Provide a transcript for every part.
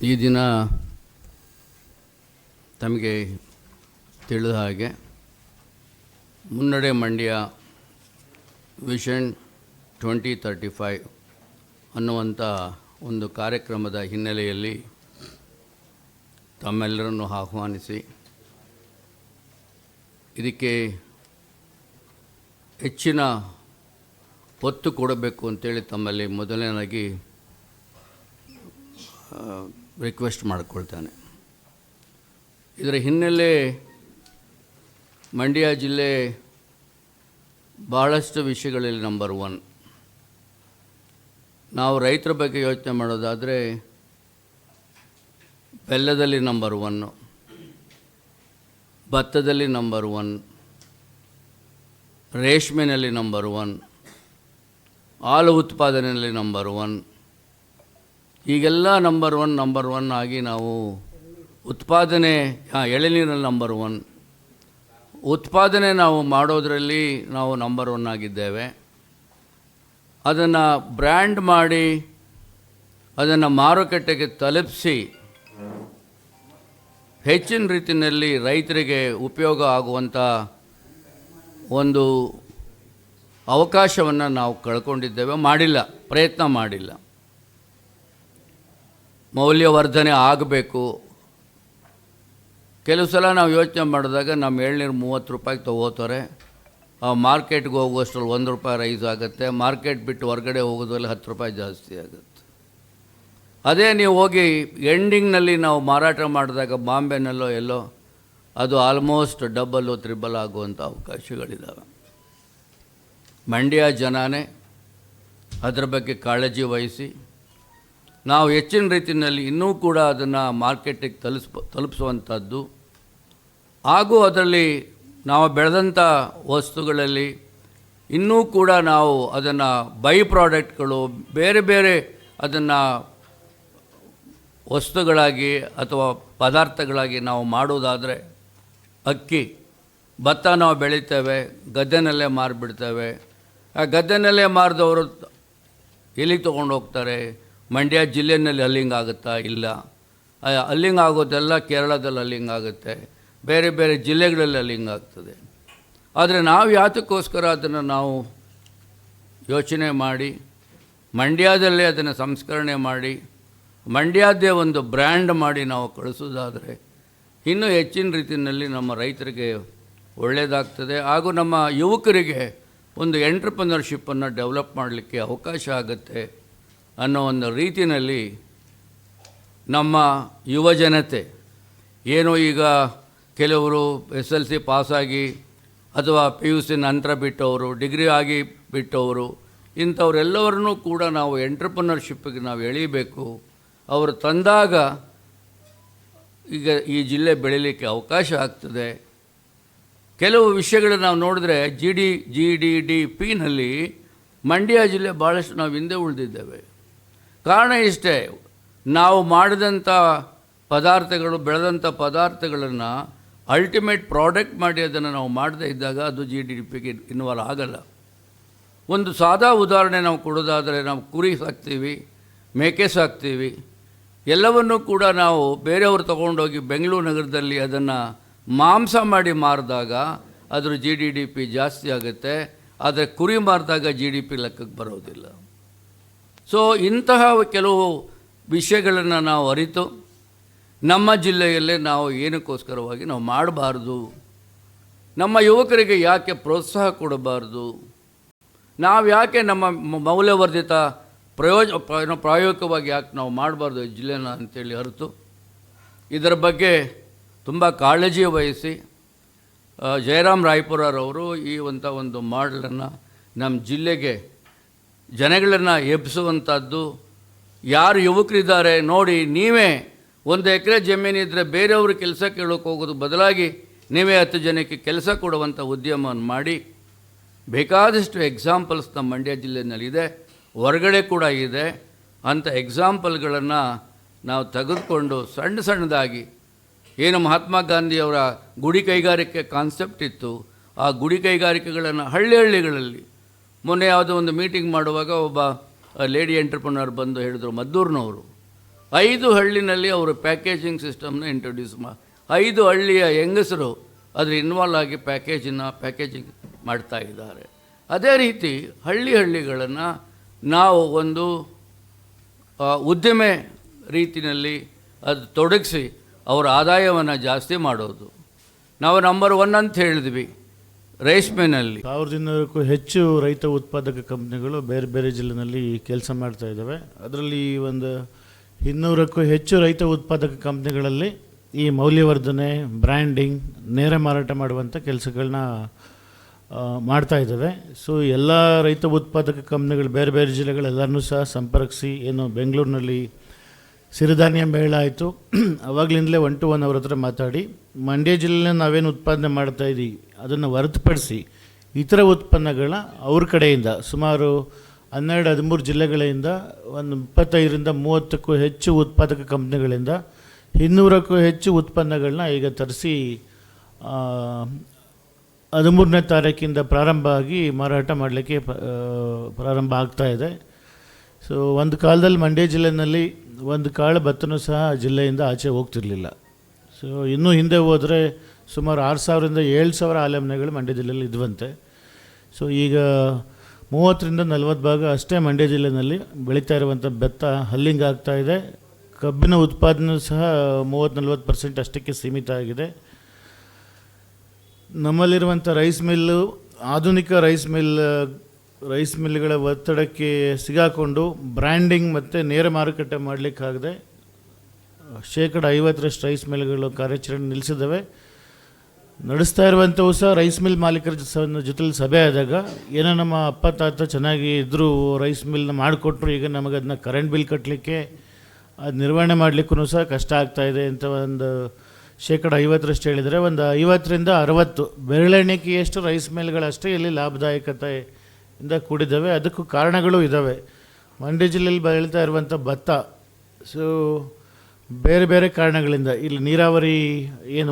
ಈ ದಿನ ತಮಗೆ ತಿಳಿದ ಹಾಗೆ ಮುನ್ನಡೆ ಮಂಡ್ಯ ವಿಷನ್ 2035 ಅನ್ನುವಂಥ ಒಂದು ಕಾರ್ಯಕ್ರಮದ ಹಿನ್ನೆಲೆಯಲ್ಲಿ ತಮ್ಮೆಲ್ಲರನ್ನು ಆಹ್ವಾನಿಸಿ ಇದಕ್ಕೆ ಹೆಚ್ಚಿನ ಒತ್ತು ಕೊಡಬೇಕು ಅಂತೇಳಿ ತಮ್ಮಲ್ಲಿ ಮೊದಲನೇದಾಗಿ ರಿಕ್ವೆಸ್ಟ್ ಮಾಡಿಕೊಳ್ತಾನೆ. ಇದರ ಹಿನ್ನೆಲೆ ಮಂಡ್ಯ ಜಿಲ್ಲೆ ಭಾಳಷ್ಟು ವಿಷಯಗಳಲ್ಲಿ ನಂಬರ್ 1. ನಾವು ರೈತರ ಬಗ್ಗೆ ಯೋಚನೆ ಮಾಡೋದಾದರೆ ಬೆಲ್ಲದಲ್ಲಿ ನಂಬರ್ 1, ಭತ್ತದಲ್ಲಿ ನಂಬರ್ 1, ರೇಷ್ಮೆನಲ್ಲಿ ನಂಬರ್ 1, ಹಾಲು ಉತ್ಪಾದನೆಯಲ್ಲಿ ನಂಬರ್ 1. ಈಗೆಲ್ಲ ನಂಬರ್ 1 ಆಗಿ ನಾವು ಉತ್ಪಾದನೆ ಎಳೆನೀರಲ್ಲಿ ನಂಬರ್ 1, ಉತ್ಪಾದನೆ ನಾವು ಮಾಡೋದರಲ್ಲಿ ನಾವು ನಂಬರ್ 1 ಆಗಿದ್ದೇವೆ. ಅದನ್ನು ಬ್ರ್ಯಾಂಡ್ ಮಾಡಿ ಅದನ್ನು ಮಾರುಕಟ್ಟೆಗೆ ತಲುಪಿಸಿ ಹೆಚ್ಚಿನ ರೀತಿಯಲ್ಲಿ ರೈತರಿಗೆ ಉಪಯೋಗ ಆಗುವಂಥ ಒಂದು ಅವಕಾಶವನ್ನು ನಾವು ಕಳ್ಕೊಂಡಿದ್ದೇವೆ, ಪ್ರಯತ್ನ ಮಾಡಿಲ್ಲ. ಮೌಲ್ಯವರ್ಧನೆ ಆಗಬೇಕು. ಕೆಲವು ಸಲ ನಾವು ಯೋಚನೆ ಮಾಡಿದಾಗ ನಮ್ಮ ಎಳ್ನೀರು 30 ರೂಪಾಯಿಗೆ ತೊಗೋತಾರೆ, ಆ ಮಾರ್ಕೆಟ್ಗೆ ಹೋಗುವಷ್ಟರಲ್ಲಿ 1 ರೂಪಾಯಿ ರೈಸ್ ಆಗುತ್ತೆ, ಮಾರ್ಕೆಟ್ ಬಿಟ್ಟು ಹೊರಗಡೆ ಹೋಗೋದ್ರಲ್ಲಿ 10 ರೂಪಾಯಿ ಜಾಸ್ತಿ ಆಗುತ್ತೆ. ಅದೇ ನೀವು ಹೋಗಿ ಎಂಡಿಂಗ್ನಲ್ಲಿ ನಾವು ಮಾರಾಟ ಮಾಡಿದಾಗ ಬಾಂಬೆನಲ್ಲೋ ಎಲ್ಲೋ ಅದು ಆಲ್ಮೋಸ್ಟ್ ಡಬಲ್ಲು ತ್ರಿಬಲ್ ಆಗುವಂಥ ಅವಕಾಶಗಳಿದ್ದಾವೆ. ಮಂಡ್ಯ ಜನನೇ ಅದರ ಬಗ್ಗೆ ಕಾಳಜಿ ವಹಿಸಿ ನಾವು ಹೆಚ್ಚಿನ ರೀತಿಯಲ್ಲಿ ಇನ್ನೂ ಕೂಡ ಅದನ್ನು ಮಾರ್ಕೆಟಿಗೆ ತಲುಪಿಸುವಂಥದ್ದು ಹಾಗೂ ಅದರಲ್ಲಿ ನಾವು ಬೆಳೆದಂಥ ವಸ್ತುಗಳಲ್ಲಿ ಇನ್ನೂ ಕೂಡ ನಾವು ಅದನ್ನು ಬೈ ಪ್ರಾಡಕ್ಟ್ಗಳು ಬೇರೆ ಬೇರೆ ಅದನ್ನು ವಸ್ತುಗಳಾಗಿ ಅಥವಾ ಪದಾರ್ಥಗಳಾಗಿ ನಾವು ಮಾಡೋದಾದರೆ ಅಕ್ಕಿ, ಭತ್ತ ನಾವು ಬೆಳಿತೇವೆ, ಗದ್ದೆನಲ್ಲೇ ಮಾರಿಬಿಡ್ತೇವೆ. ಆ ಗದ್ದೆನಲ್ಲೇ ಮಾರಿದವರು ಎಲ್ಲಿಗೆ ತೊಗೊಂಡು ಹೋಗ್ತಾರೆ? ಮಂಡ್ಯ ಜಿಲ್ಲೆಯಲ್ಲಿ ಅಲ್ಲಿಂಗ್ ಆಗುತ್ತಾ? ಇಲ್ಲ. ಅಲ್ಲಿಂಗ್ ಆಗೋದೆಲ್ಲ ಕೇರಳದಲ್ಲಿ ಅಲ್ಲಿಂಗ್ ಆಗುತ್ತೆ, ಬೇರೆ ಬೇರೆ ಜಿಲ್ಲೆಗಳಲ್ಲಿ ಅಲ್ಲಿಂಗ್ ಆಗ್ತದೆ. ಆದರೆ ನಾವು ಯಾತಕ್ಕೋಸ್ಕರ ಅದನ್ನು ನಾವು ಯೋಚನೆ ಮಾಡಿ ಮಂಡ್ಯದಲ್ಲೇ ಅದನ್ನು ಸಂಸ್ಕರಣೆ ಮಾಡಿ ಮಂಡ್ಯದ್ದೇ ಒಂದು ಬ್ರ್ಯಾಂಡ್ ಮಾಡಿ ನಾವು ಕಳಿಸೋದಾದರೆ ಇನ್ನೂ ಹೆಚ್ಚಿನ ರೀತಿಯಲ್ಲಿ ನಮ್ಮ ರೈತರಿಗೆ ಒಳ್ಳೆಯದಾಗ್ತದೆ ಹಾಗೂ ನಮ್ಮ ಯುವಕರಿಗೆ ಒಂದು ಎಂಟ್ರಪ್ರನರ್ಶಿಪ್ಪನ್ನು ಡೆವಲಪ್ ಮಾಡಲಿಕ್ಕೆ ಅವಕಾಶ ಆಗುತ್ತೆ ಅನ್ನೋ ಒಂದು ರೀತಿಯಲ್ಲಿ ನಮ್ಮ ಯುವ ಜನತೆ ಏನು ಈಗ ಕೆಲವರು SLC ಪಾಸಾಗಿ ಅಥವಾ PUC ನಂತರ ಬಿಟ್ಟವರು, ಡಿಗ್ರಿ ಆಗಿ ಬಿಟ್ಟವರು, ಇಂಥವರೆಲ್ಲವರನ್ನೂ ಕೂಡ ನಾವು ಎಂಟ್ರಪ್ರನರ್ಶಿಪ್ಪಿಗೆ ನಾವು ಎಳೀಬೇಕು. ಅವರು ತಂದಾಗ ಈಗ ಈ ಜಿಲ್ಲೆ ಬೆಳೀಲಿಕ್ಕೆ ಅವಕಾಶ ಆಗ್ತದೆ. ಕೆಲವು ವಿಷಯಗಳನ್ನು ನಾವು ನೋಡಿದ್ರೆ GDP ಮಂಡ್ಯ ಜಿಲ್ಲೆ ಭಾಳಷ್ಟು ನಾವು ಹಿಂದೆ ಉಳಿದಿದ್ದೇವೆ. ಕಾರಣ ಇಷ್ಟೇ, ನಾವು ಮಾಡಿದಂಥ ಪದಾರ್ಥಗಳು, ಬೆಳೆದಂಥ ಪದಾರ್ಥಗಳನ್ನು ಅಲ್ಟಿಮೇಟ್ ಪ್ರಾಡಕ್ಟ್ ಮಾಡಿ ಅದನ್ನು ನಾವು ಮಾಡದೇ ಇದ್ದಾಗ ಅದು GDPಗೆ ಇನ್ವಾಲ್ವ್ ಆಗಲ್ಲ. ಒಂದು ಸಾದಾ ಉದಾಹರಣೆ ನಾವು ಕೊಡೋದಾದರೆ, ನಾವು ಕುರಿ ಸಾಕ್ತೀವಿ, ಮೇಕೆ ಸಾಕ್ತೀವಿ, ಎಲ್ಲವನ್ನೂ ಕೂಡ ನಾವು ಬೇರೆಯವರು ತೊಗೊಂಡೋಗಿ ಬೆಂಗಳೂರು ನಗರದಲ್ಲಿ ಅದನ್ನು ಮಾಂಸ ಮಾಡಿ ಮಾರಿದಾಗ ಅದರ GDP ಜಾಸ್ತಿ ಆಗುತ್ತೆ. ಆದರೆ ಕುರಿ ಮಾರಿದಾಗ GDP ಲೆಕ್ಕಕ್ಕೆ ಬರೋದಿಲ್ಲ. ಸೊ ಇಂತಹ ಕೆಲವು ವಿಷಯಗಳನ್ನು ನಾವು ಅರಿತು ನಮ್ಮ ಜಿಲ್ಲೆಯಲ್ಲೇ ನಾವು ಏನಕ್ಕೋಸ್ಕರವಾಗಿ ನಾವು ಮಾಡಬಾರ್ದು, ನಮ್ಮ ಯುವಕರಿಗೆ ಯಾಕೆ ಪ್ರೋತ್ಸಾಹ ಕೊಡಬಾರ್ದು, ನಾವು ಯಾಕೆ ನಮ್ಮ ಮೌಲ್ಯವರ್ಧಿತ ಪ್ರಾಯೋಗಿಕವಾಗಿ ಯಾಕೆ ನಾವು ಮಾಡಬಾರ್ದು ಈ ಜಿಲ್ಲೆನ ಅಂತೇಳಿ ಅರಿತು ಇದರ ಬಗ್ಗೆ ತುಂಬ ಕಾಳಜಿ ವಹಿಸಿ ಜಯರಾಮ್ ರಾಯ್ಪುರರವರು ಈ ಒಂದು ಮಾಡಲನ್ನು ನಮ್ಮ ಜಿಲ್ಲೆಗೆ ಜನಗಳನ್ನು ಎಬ್ಬಿಸುವಂಥದ್ದು. ಯಾರು ಯುವಕರಿದ್ದಾರೆ ನೋಡಿ, ನೀವೇ 1 ಎಕರೆ ಜಮೀನಿದ್ದರೆ ಬೇರೆಯವರು ಕೆಲಸ ಕೇಳೋಕೆ ಹೋಗೋದು ಬದಲಾಗಿ ನೀವೇ 10 ಜನಕ್ಕೆ ಕೆಲಸ ಕೊಡುವಂಥ ಉದ್ಯಮವನ್ನು ಮಾಡಿ. ಬೇಕಾದಷ್ಟು ಎಕ್ಸಾಂಪಲ್ಸ್ ನಮ್ಮ ಮಂಡ್ಯ ಜಿಲ್ಲೆಯಲ್ಲಿದೆ, ಹೊರಗಡೆ ಕೂಡ ಇದೆ. ಅಂಥ ಎಕ್ಸಾಂಪಲ್ಗಳನ್ನು ನಾವು ತೆಗೆದುಕೊಂಡು ಸಣ್ಣದಾಗಿ ಏನು ಮಹಾತ್ಮ ಗಾಂಧಿಯವರ ಗುಡಿ ಕೈಗಾರಿಕೆ ಕಾನ್ಸೆಪ್ಟ್ ಇತ್ತು, ಆ ಗುಡಿ ಕೈಗಾರಿಕೆಗಳನ್ನು ಹಳ್ಳಿಗಳಲ್ಲಿ ಮೊನ್ನೆ ಯಾವುದೋ ಒಂದು ಮೀಟಿಂಗ್ ಮಾಡುವಾಗ ಒಬ್ಬ ಲೇಡಿ ಎಂಟ್ರಪ್ರನರ್ ಬಂದು ಹೇಳಿದ್ರು, ಮದ್ದೂರಿನವರು, 5 ಹಳ್ಳಿನಲ್ಲಿ ಅವರು ಪ್ಯಾಕೇಜಿಂಗ್ ಸಿಸ್ಟಮ್ನ ಇಂಟ್ರೊಡ್ಯೂಸ್ 5 ಹಳ್ಳಿಯ ಹೆಂಗಸರು ಅದ್ರ ಇನ್ವಾಲ್ವ್ ಆಗಿ ಪ್ಯಾಕೇಜಿಂಗ್ ಮಾಡ್ತಾ ಇದ್ದಾರೆ. ಅದೇ ರೀತಿ ಹಳ್ಳಿಗಳನ್ನು ನಾವು ಒಂದು ಉದ್ಯಮ ರೀತಿಯಲ್ಲಿ ಅದು ತೊಡಗಿಸಿ ಅವರ ಆದಾಯವನ್ನು ಜಾಸ್ತಿ ಮಾಡೋದು. ನಾವು ನಂಬರ್ 1 ಅಂತ ಹೇಳಿದ್ವಿ ರೇಷ್ಮೆನಲ್ಲಿ. 1200ಕ್ಕೂ ಹೆಚ್ಚು ರೈತ ಉತ್ಪಾದಕ ಕಂಪ್ನಿಗಳು ಬೇರೆ ಬೇರೆ ಜಿಲ್ಲೆನಲ್ಲಿ ಕೆಲಸ ಮಾಡ್ತಾ ಇದ್ದಾವೆ. ಅದರಲ್ಲಿ ಒಂದು 200ಕ್ಕೂ ಹೆಚ್ಚು ರೈತ ಉತ್ಪಾದಕ ಕಂಪ್ನಿಗಳಲ್ಲಿ ಈ ಮೌಲ್ಯವರ್ಧನೆ, ಬ್ರ್ಯಾಂಡಿಂಗ್, ನೇರ ಮಾರಾಟ ಮಾಡುವಂಥ ಕೆಲಸಗಳನ್ನ ಮಾಡ್ತಾ ಇದ್ದಾವೆ. ಸೊ ಎಲ್ಲ ರೈತ ಉತ್ಪಾದಕ ಕಂಪ್ನಿಗಳು ಬೇರೆ ಬೇರೆ ಜಿಲ್ಲೆಗಳೆಲ್ಲರನ್ನೂ ಸಹ ಸಂಪರ್ಕಿಸಿ, ಏನು ಬೆಂಗಳೂರಿನಲ್ಲಿ ಸಿರಿಧಾನ್ಯ ಮೇಳ ಆಯಿತು, ಅವಾಗಲಿಂದಲೇ 1 to 1 ಅವ್ರ ಹತ್ರ ಮಾತಾಡಿ ಮಂಡ್ಯ ಜಿಲ್ಲೆಯಲ್ಲಿ ನಾವೇನು ಉತ್ಪಾದನೆ ಮಾಡ್ತಾ ಇದ್ದೀವಿ ಅದನ್ನು ಹೊರತುಪಡಿಸಿ ಇತರ ಉತ್ಪನ್ನಗಳ ಅವ್ರ ಕಡೆಯಿಂದ ಸುಮಾರು 12-13 ಜಿಲ್ಲೆಗಳಿಂದ ಒಂದು 25ರಿಂದ 30ಕ್ಕೂ ಹೆಚ್ಚು ಉತ್ಪಾದಕ ಕಂಪ್ನಿಗಳಿಂದ 200ಕ್ಕೂ ಹೆಚ್ಚು ಉತ್ಪನ್ನಗಳನ್ನ ಈಗ ತರಿಸಿ 13ನೇ ತಾರೀಕಿಂದ ಪ್ರಾರಂಭ ಆಗಿ ಮಾರಾಟ ಮಾಡಲಿಕ್ಕೆ ಪ್ರಾರಂಭ ಆಗ್ತಾ ಇದೆ. ಸೊ ಒಂದು ಕಾಲದಲ್ಲಿ ಮಂಡ್ಯ ಜಿಲ್ಲೆಯಲ್ಲಿ ಒಂದು ಕಾಳು ಭತ್ತನೂ ಸಹ ಜಿಲ್ಲೆಯಿಂದ ಆಚೆ ಹೋಗ್ತಿರಲಿಲ್ಲ. ಸೊ ಇನ್ನೂ ಹಿಂದೆ ಹೋದರೆ ಸುಮಾರು 6,000ರಿಂದ 7,000 ಆಲೆಮನೆಗಳು ಮಂಡ್ಯ ಜಿಲ್ಲೆಯಲ್ಲಿ ಇದ್ವಂತೆ. ಸೊ ಈಗ 30ರಿಂದ 40 ಭಾಗ ಅಷ್ಟೇ ಮಂಡ್ಯ ಜಿಲ್ಲೆಯಲ್ಲಿ ಬೆಳೀತಾ ಇರುವಂಥ ಭತ್ತ ಹಲ್ಲಿಂಗ್ ಆಗ್ತಾ ಇದೆ. ಕಬ್ಬಿನ ಉತ್ಪಾದನೆ ಸಹ 30-40% ಅಷ್ಟಕ್ಕೆ ಸೀಮಿತ ಆಗಿದೆ. ನಮ್ಮಲ್ಲಿರುವಂಥ ರೈಸ್ ಮಿಲ್ಲು, ಆಧುನಿಕ ರೈಸ್ ಮಿಲ್ಗಳ ಒತ್ತಡಕ್ಕೆ ಸಿಗಾಕೊಂಡು ಬ್ರ್ಯಾಂಡಿಂಗ್ ಮತ್ತು ನೇರ ಮಾರುಕಟ್ಟೆ ಮಾಡಲಿಕ್ಕಾಗದೆ 50% ರೈಸ್ ಮಿಲ್ಗಳು ಕಾರ್ಯಾಚರಣೆ ನಿಲ್ಲಿಸಿದ್ದಾವೆ. ನಡೆಸ್ತಾ ಇರುವಂಥವು ಸಹ ರೈಸ್ ಮಿಲ್ ಮಾಲೀಕರ ಜೊತೆಲಿ ಸಭೆ ಆದಾಗ ಏನೋ ನಮ್ಮ ಅಪ್ಪ ತಾತ ಚೆನ್ನಾಗಿ ಇದ್ದರೂ ರೈಸ್ ಮಿಲ್ನ ಮಾಡಿಕೊಟ್ರು, ಈಗ ನಮಗೆ ಅದನ್ನ ಕರೆಂಟ್ ಬಿಲ್ ಕಟ್ಟಲಿಕ್ಕೆ ಅದು ನಿರ್ವಹಣೆ ಮಾಡಲಿಕ್ಕೂ ಸಹ ಕಷ್ಟ ಆಗ್ತಾಯಿದೆ ಅಂತ ಒಂದು 50% ಹೇಳಿದರೆ, ಒಂದು 50ರಿಂದ 60 ಬೆರಳೆಣಿಕೆಯಷ್ಟು ರೈಸ್ ಮಿಲ್ಗಳಷ್ಟೇ ಇಲ್ಲಿ ಲಾಭದಾಯಕತೆಯಿಂದ ಕೂಡಿದ್ದಾವೆ. ಅದಕ್ಕೂ ಕಾರಣಗಳು ಇದ್ದಾವೆ. ಮಂಡ್ಯ ಜಿಲ್ಲೆಯಲ್ಲಿ ಬೆಳೀತಾ ಇರುವಂಥ ಭತ್ತ ಸೊ ಬೇರೆ ಬೇರೆ ಕಾರಣಗಳಿಂದ ಇಲ್ಲಿ ನೀರಾವರಿ ಏನು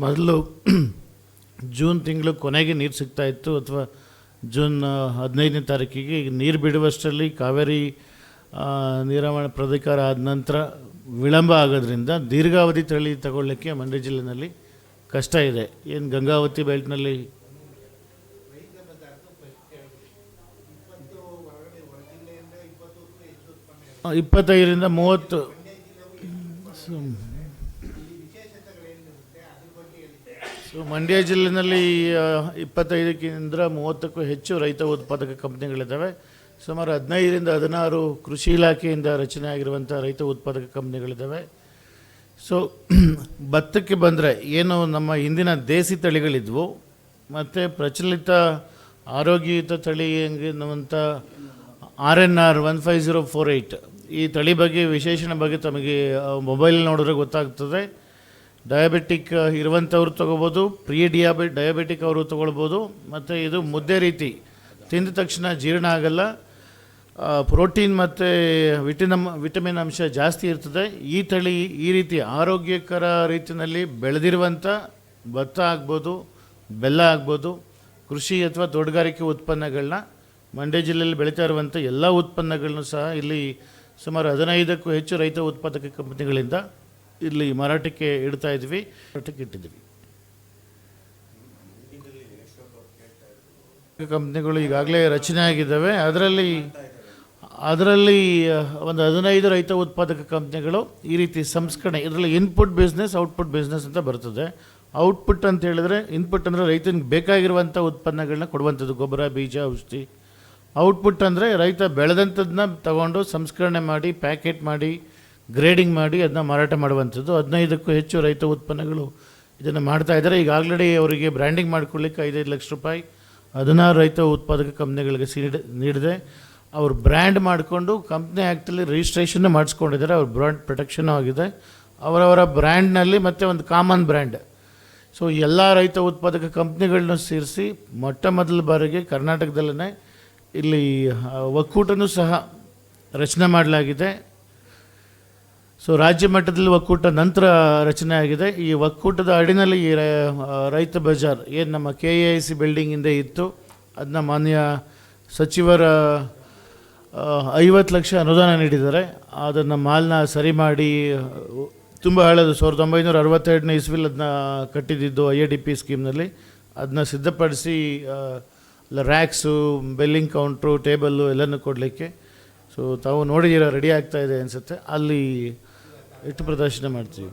ಮೊದಲು ಜೂನ್ ತಿಂಗಳು ಕೊನೆಗೆ ನೀರು ಸಿಗ್ತಾಯಿತ್ತು, ಅಥವಾ ಜೂನ್ 15ನೇ ತಾರೀಕಿಗೆ ಈಗ ನೀರು ಬಿಡುವಷ್ಟರಲ್ಲಿ ಕಾವೇರಿ ನೀರಾವರಿ ಪ್ರಾಧಿಕಾರ ಆದ ನಂತರ ವಿಳಂಬ ಆಗೋದ್ರಿಂದ ದೀರ್ಘಾವಧಿ ತಳಿ ತಗೊಳ್ಳಿಕ್ಕೆ ಮಂಡ್ಯ ಜಿಲ್ಲೆಯಲ್ಲಿ ಕಷ್ಟ ಇದೆ. ಏನು ಗಂಗಾವತಿ ಬೆಲ್ಟ್ನಲ್ಲಿ 25ರಿಂದ 30 ಸೊ ಮಂಡ್ಯ ಜಿಲ್ಲೆಯಲ್ಲಿ 25ರಿಂದ 30ಕ್ಕೂ ಹೆಚ್ಚು ರೈತ ಉತ್ಪಾದಕ ಕಂಪ್ನಿಗಳಿದ್ದಾವೆ. ಸುಮಾರು 15ರಿಂದ 16 ಕೃಷಿ ಇಲಾಖೆಯಿಂದ ರಚನೆ ಆಗಿರುವಂಥ ರೈತ ಉತ್ಪಾದಕ ಕಂಪ್ನಿಗಳಿದ್ದಾವೆ. ಸೊ ಭತ್ತಕ್ಕೆ ಬಂದರೆ ಏನು ನಮ್ಮ ಹಿಂದಿನ ದೇಸಿ ತಳಿಗಳಿದ್ವು ಮತ್ತು ಪ್ರಚಲಿತ ಆರೋಗ್ಯಯುತ ತಳಿ ಹೆಂಗಿರುವಂಥ RNR 15048 ಈ ತಳಿ ಬಗ್ಗೆ ವಿಶೇಷಣ ಬಗ್ಗೆ ತಮಗೆ ಮೊಬೈಲ್ ನೋಡಿದ್ರೆ ಗೊತ್ತಾಗ್ತದೆ. ಡಯಾಬಿಟಿಕ್ ಇರುವಂಥವ್ರು ತೊಗೋಬೋದು, ಡಯಾಬಿಟಿಕ್ ಅವರು ತೊಗೊಳ್ಬೋದು. ಮತ್ತು ಇದು ಮುದ್ದೆ ರೀತಿ ತಿಂದ ತಕ್ಷಣ ಜೀರ್ಣ ಆಗಲ್ಲ, ಪ್ರೋಟೀನ್ ಮತ್ತು ವಿಟಮಿನ್ ಅಂಶ ಜಾಸ್ತಿ ಇರ್ತದೆ. ಈ ತಳಿ ಈ ರೀತಿ ಆರೋಗ್ಯಕರ ರೀತಿಯಲ್ಲಿ ಬೆಳೆದಿರುವಂಥ ಭತ್ತ ಆಗ್ಬೋದು, ಬೆಲ್ಲ ಆಗ್ಬೋದು, ಕೃಷಿ ಅಥವಾ ತೋಟಗಾರಿಕೆ ಉತ್ಪನ್ನಗಳನ್ನ ಮಂಡ್ಯ ಜಿಲ್ಲೆಯಲ್ಲಿ ಬೆಳೀತಾ ಇರುವಂಥ ಎಲ್ಲ ಉತ್ಪನ್ನಗಳನ್ನು ಸಹ ಇಲ್ಲಿ ಸುಮಾರು 15ಕ್ಕೂ ಹೆಚ್ಚು ರೈತ ಉತ್ಪಾದಕ ಕಂಪನಿಗಳಿಂದ ಇಲ್ಲಿ ಮಾರಾಟಕ್ಕೆ ಇಟ್ಟಿದ್ದೀವಿ. ಕಂಪ್ನಿಗಳು ಈಗಾಗಲೇ ರಚನೆ ಆಗಿದ್ದಾವೆ. ಅದರಲ್ಲಿ ಒಂದು 15 ರೈತ ಉತ್ಪಾದಕ ಕಂಪ್ನಿಗಳು ಈ ರೀತಿ ಸಂಸ್ಕರಣೆ, ಇದರಲ್ಲಿ ಇನ್ಪುಟ್ ಬಿಸ್ನೆಸ್, ಔಟ್ಪುಟ್ ಬಿಸ್ನೆಸ್ ಅಂತ ಬರ್ತದೆ. ಔಟ್ಪುಟ್ ಅಂತ ಹೇಳಿದ್ರೆ, ಇನ್ಪುಟ್ ಅಂದರೆ ರೈತನಿಗೆ ಬೇಕಾಗಿರುವಂಥ ಉತ್ಪನ್ನಗಳನ್ನ ಕೊಡುವಂಥದ್ದು, ಗೊಬ್ಬರ, ಬೀಜ, ಔಷಧಿ. ಔಟ್ಪುಟ್ ಅಂದರೆ ರೈತ ಬೆಳೆದಂಥದ್ದನ್ನ ತಗೊಂಡು ಸಂಸ್ಕರಣೆ ಮಾಡಿ, ಪ್ಯಾಕೆಟ್ ಮಾಡಿ, ಗ್ರೇಡಿಂಗ್ ಮಾಡಿ ಅದನ್ನ ಮಾರಾಟ ಮಾಡುವಂಥದ್ದು. 15ಕ್ಕೂ ಹೆಚ್ಚು ರೈತ ಉತ್ಪನ್ನಗಳು ಇದನ್ನು ಮಾಡ್ತಾ ಇದ್ದಾರೆ. ಈಗ ಆಲ್ರೆಡಿ ಅವರಿಗೆ ಬ್ರ್ಯಾಂಡಿಂಗ್ ಮಾಡಿಕೊಳ್ಳಿಕ್ಕೆ 5 ಲಕ್ಷ ರೂಪಾಯಿ 16 ರೈತ ಉತ್ಪಾದಕ ಕಂಪ್ನಿಗಳಿಗೆ ನೀಡಿದೆ. ಅವರು ಬ್ರ್ಯಾಂಡ್ ಮಾಡಿಕೊಂಡು ಕಂಪ್ನಿ ಆ್ಯಕ್ಟಲ್ಲಿ ರಿಜಿಸ್ಟ್ರೇಷನ್ ಮಾಡಿಸ್ಕೊಂಡಿದ್ದಾರೆ. ಅವ್ರ ಬ್ರ್ಯಾಂಡ್ ಪ್ರೊಟೆಕ್ಷನ್ ಆಗಿದೆ ಅವರವರ ಬ್ರ್ಯಾಂಡ್ನಲ್ಲಿ, ಮತ್ತು ಒಂದು ಕಾಮನ್ ಬ್ರ್ಯಾಂಡ್. ಸೊ ಎಲ್ಲ ರೈತ ಉತ್ಪಾದಕ ಕಂಪ್ನಿಗಳನ್ನ ಸೇರಿಸಿ ಮೊಟ್ಟ ಮೊದಲ ಬಾರಿಗೆ ಕರ್ನಾಟಕದಲ್ಲೇ ಇಲ್ಲಿ ಒಕ್ಕೂಟನೂ ಸಹ ರಚನೆ ಮಾಡಲಾಗಿದೆ. ಸೊ ರಾಜ್ಯ ಮಟ್ಟದಲ್ಲಿ ಒಕ್ಕೂಟ ನಂತರ ರಚನೆ ಆಗಿದೆ. ಈ ಒಕ್ಕೂಟದ ಅಡಿನಲ್ಲಿ ಈ ರೈತ ಬಜಾರ್ ಏನು ನಮ್ಮ KAIC ಬಿಲ್ಡಿಂಗ್ ಹಿಂದೆ ಇತ್ತು, ಅದನ್ನ ಮಾನ್ಯ ಸಚಿವರ 50 ಲಕ್ಷ ಅನುದಾನ ನೀಡಿದ್ದಾರೆ. ಅದನ್ನು ಮಾಲ್ನ ಸರಿ ಮಾಡಿ, ತುಂಬ ಹಳೆದು 1962ನೇ ಇಸ್ವಿಲ್ ಅದನ್ನ ಕಟ್ಟಿದ್ದು IADP ಸ್ಕೀಮ್ನಲ್ಲಿ. ಅದನ್ನ ಸಿದ್ಧಪಡಿಸಿ ರ್ಯಾಕ್ಸು, ಬೆಲ್ಲಿಂಗ್ ಕೌಂಟ್ರು, ಟೇಬಲ್ಲು ಎಲ್ಲನೂ ಕೊಡಲಿಕ್ಕೆ. ಸೊ ತಾವು ನೋಡಿದ್ದೀರ, ರೆಡಿ ಆಗ್ತಾ ಇದೆ ಅನಿಸುತ್ತೆ, ಅಲ್ಲಿ ಇಟ್ಟು ಪ್ರದರ್ಶನ ಮಾಡ್ತೀವಿ.